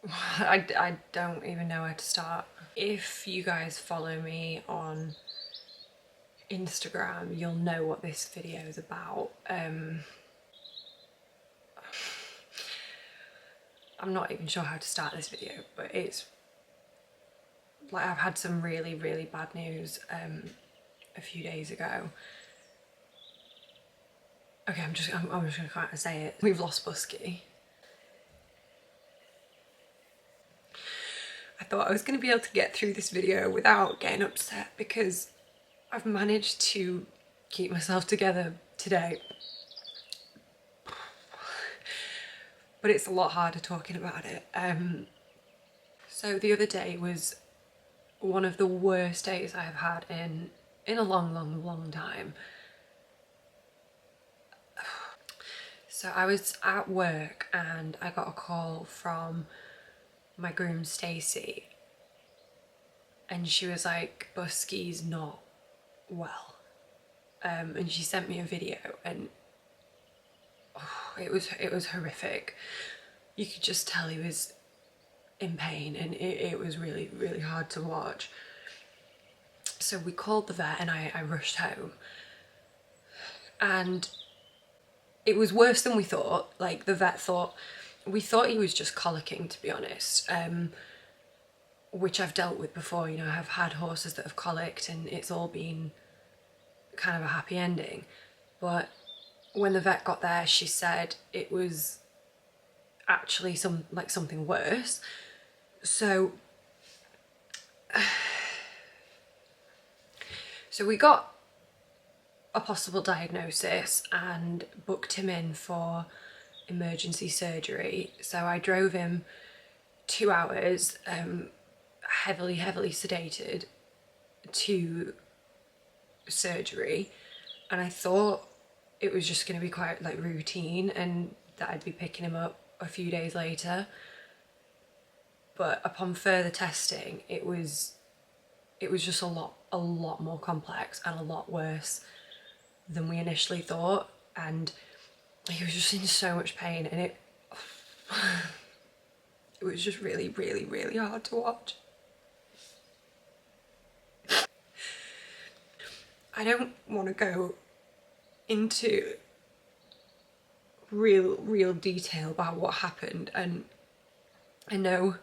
I don't even know where to start. If you guys follow me on Instagram, you'll know what this video is about. I'm not even sure how to start this video, but it's like I've had some really, really bad news a few days ago. Okay, I'm just gonna kind of say it. We've lost Busky. I thought I was gonna be able to get through this video without getting upset because I've managed to keep myself together today. But it's a lot harder talking about it. So the other day was one of the worst days I have had in a long, long, long time. So I was at work and I got a call from my groom Stacey, and she was like, Busky's not well. And she sent me a video, and it was horrific. You could just tell he was in pain, and it was really, really hard to watch. So we called the vet and I rushed home, and it was worse than we thought. Like, the vet thought, we thought he was just colicking, to be honest, which I've dealt with before. You know, I've had horses that have colicked and it's all been kind of a happy ending. But when the vet got there, she said it was actually something worse. So we got a possible diagnosis and booked him in for emergency surgery. So I drove him 2 hours, heavily sedated, to surgery, and I thought it was just going to be quite like routine and that I'd be picking him up a few days later. But upon further testing, it was just a lot more complex and a lot worse than we initially thought, and he was just in so much pain, and it was just really, really, really hard to watch. I don't want to go into real detail about what happened, and I know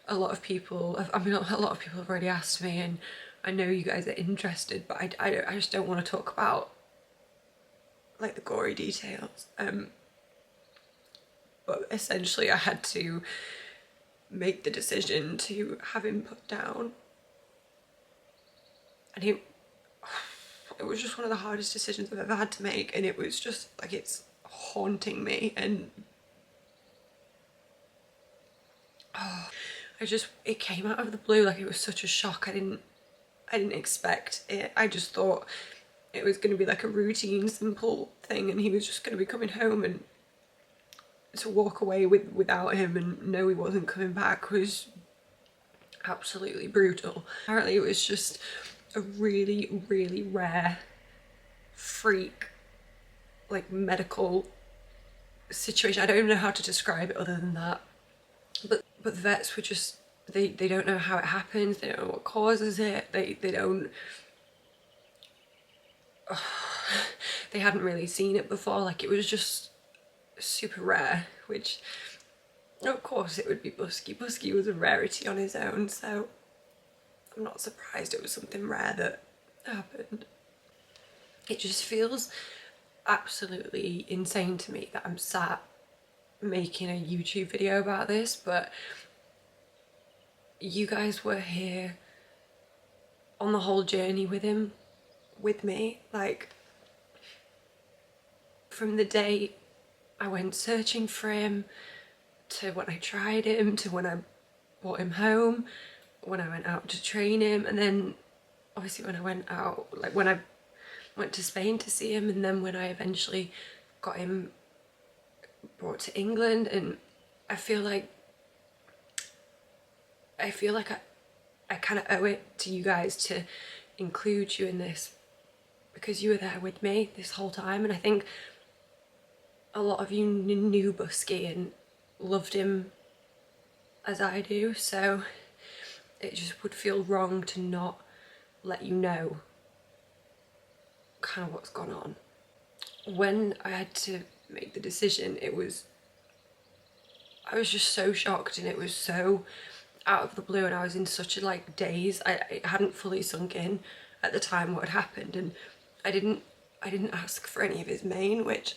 a lot of people, a lot of people have already asked me, and I know you guys are interested, but I just don't want to talk about like the gory details. But essentially I had to make the decision to have him put down, and it was just one of the hardest decisions I've ever had to make, and it was just like, it's haunting me, and it came out of the blue. Like, it was such a shock. I didn't expect it. I just thought it was going to be like a routine, simple thing, and he was just going to be coming home, and to walk away without him and know he wasn't coming back was absolutely brutal. Apparently it was just a really, really rare freak, like, medical situation. I don't even know how to describe it other than that. But the vets were just, they don't know how it happens, they don't know what causes it, they don't, they hadn't really seen it before. Like, it was just super rare, which of course it would be Busky. Busky was a rarity on his own, so I'm not surprised it was something rare that happened. It just feels absolutely insane to me that I'm sat making a YouTube video about this, but you guys were here on the whole journey with him, with me. Like, from the day I went searching for him, to when I tried him, to when I brought him home, when I went out to train him, and then obviously when I went out, like when I went to Spain to see him, and then when I eventually got him brought to England. And I feel like I kind of owe it to you guys to include you in this, because you were there with me this whole time, and I think a lot of you knew Busky and loved him as I do, so it just would feel wrong to not let you know kind of what's gone on. When I had to make the decision, I was just so shocked, and it was so out of the blue, and I was in such a like daze. It hadn't fully sunk in at the time what had happened, and I didn't ask for any of his mane, which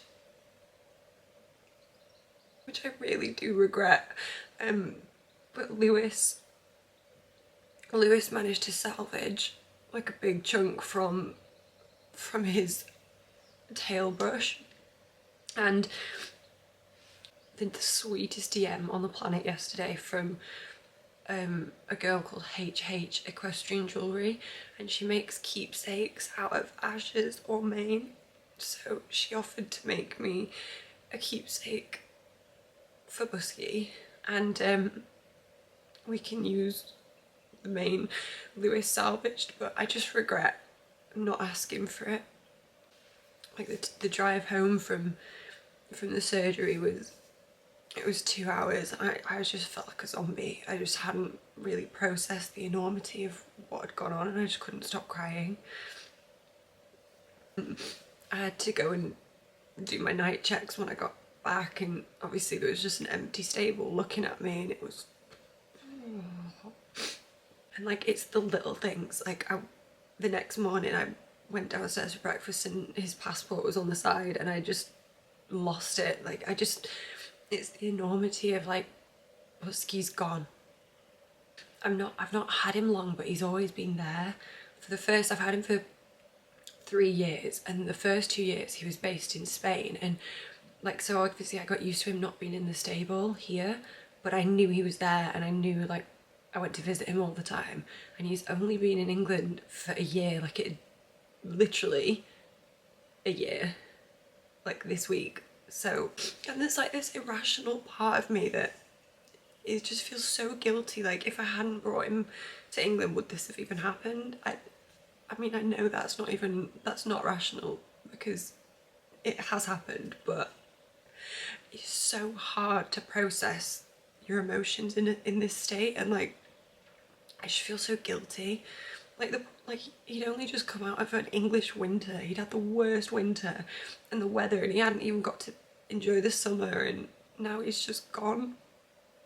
I really do regret. But Lewis managed to salvage like a big chunk from his tail brush, and the sweetest DM on the planet yesterday from a girl called HH Equestrian Jewellery, and she makes keepsakes out of ashes or mane. So she offered to make me a keepsake for Busky, and we can use the mane Lewis salvaged, but I just regret not asking for it. Like the drive home from the surgery was 2 hours, and I just felt like a zombie. I just hadn't really processed the enormity of what had gone on, and I just couldn't stop crying. I had to go and do my night checks when I got back, and obviously there was just an empty stable looking at me, and it was... And like, it's the little things. Like the next morning I went downstairs for breakfast and his passport was on the side, and I just lost it. Like it's the enormity of like, Busky's gone. I've not had him long, but he's always been there. I've had him for 3 years, and the first 2 years he was based in Spain, and like, so obviously I got used to him not being in the stable here, but I knew he was there, and I knew like I went to visit him all the time, and he's only been in England for a year, like it literally a year, like this week. So, and there's like this irrational part of me that it just feels so guilty. Like, if I hadn't brought him to England, would this have even happened? I mean, I know that's not rational, because it has happened, but it's so hard to process your emotions in this state, and like, I just feel so guilty. Like he'd only just come out of an English winter. He'd had the worst winter and the weather, and he hadn't even got to enjoy the summer, and now he's just gone.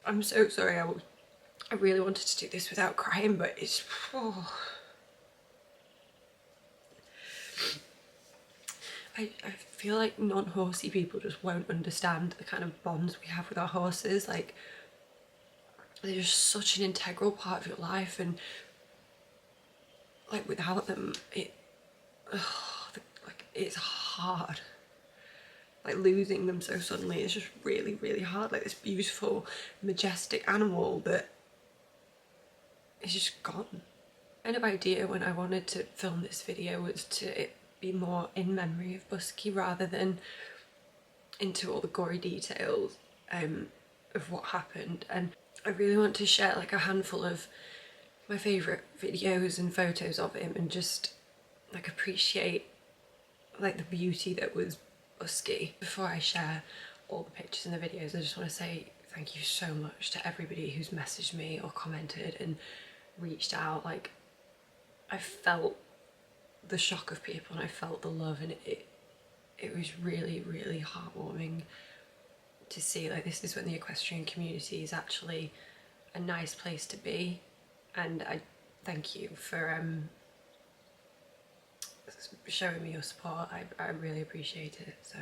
I'm so sorry. I really wanted to do this without crying, but it's... Oh. I feel like non-horsey people just won't understand the kind of bonds we have with our horses. Like, they're just such an integral part of your life, and like, without them, it's hard. Like, losing them so suddenly is just really, really hard. Like, this beautiful, majestic animal that is just gone. Kind of idea when I wanted to film this video was to it be more in memory of Busky rather than into all the gory details of what happened, and I really want to share like a handful of my favourite videos and photos of him, and just like appreciate like the beauty that was Busky. Before I share all the pictures and the videos, I just want to say thank you so much to everybody who's messaged me or commented and reached out. Like, I felt the shock of people, and I felt the love, and it was really, really heartwarming to see. Like, this is when the equestrian community is actually a nice place to be, and I thank you for showing me your support. I really appreciate it. So